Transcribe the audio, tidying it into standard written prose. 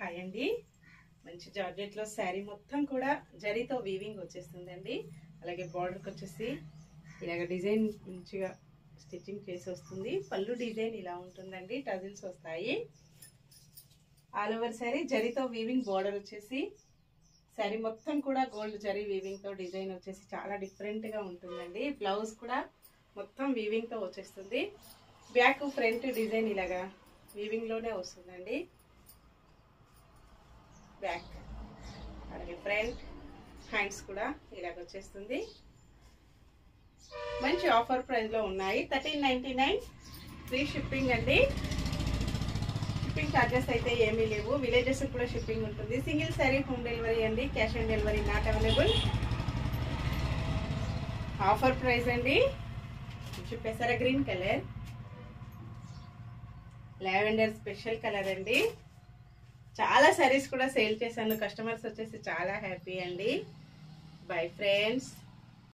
Hi అండి. మంచి జార్జెట్లో శారీ మొత్తం కూడా జరీతో వీవింగ్ వచ్చేస్తుందండి. అలాగే బార్డర్కి వచ్చేసి ఇలాగ డిజైన్ మంచిగా స్టిచ్చింగ్ చేసి వస్తుంది. పళ్ళు డిజైన్ ఇలా ఉంటుందండి, టజిల్స్ వస్తాయి. ఆల్ ఓవర్ శారీ జరీతో వీవింగ్, బార్డర్ వచ్చేసి శారీ మొత్తం కూడా గోల్డ్ జరీ వీవింగ్తో డిజైన్ వచ్చేసి చాలా డిఫరెంట్గా ఉంటుందండి. బ్లౌజ్ కూడా మొత్తం వీవింగ్తో వచ్చేస్తుంది. బ్యాక్ ఫ్రంట్ డిజైన్ ఇలాగా వీవింగ్లోనే వస్తుందండి. బ్యాక్ అలాగే ఫ్రంట్ హ్యాండ్స్ కూడా ఇలాగ వచ్చేస్తుంది. మంచి ఆఫర్ ప్రైస్లో ఉన్నాయి. 1399 ఫ్రీ షిప్పింగ్ అండి. షిప్పింగ్ ఛార్జెస్ అయితే ఏమీ లేవు. విలేజెస్ కూడా షిప్పింగ్ ఉంటుంది. సింగిల్ శారీ హోమ్ డెలివరీ అండి. Cash on delivery not available. Offer price అండి. పెసర green colour, lavender special colour అండి. చాలా సారీస్ కూడా సేల్ చేశాను. కస్టమర్స్ వచ్చేసి చాలా హ్యాపీ అండి. Bye friends.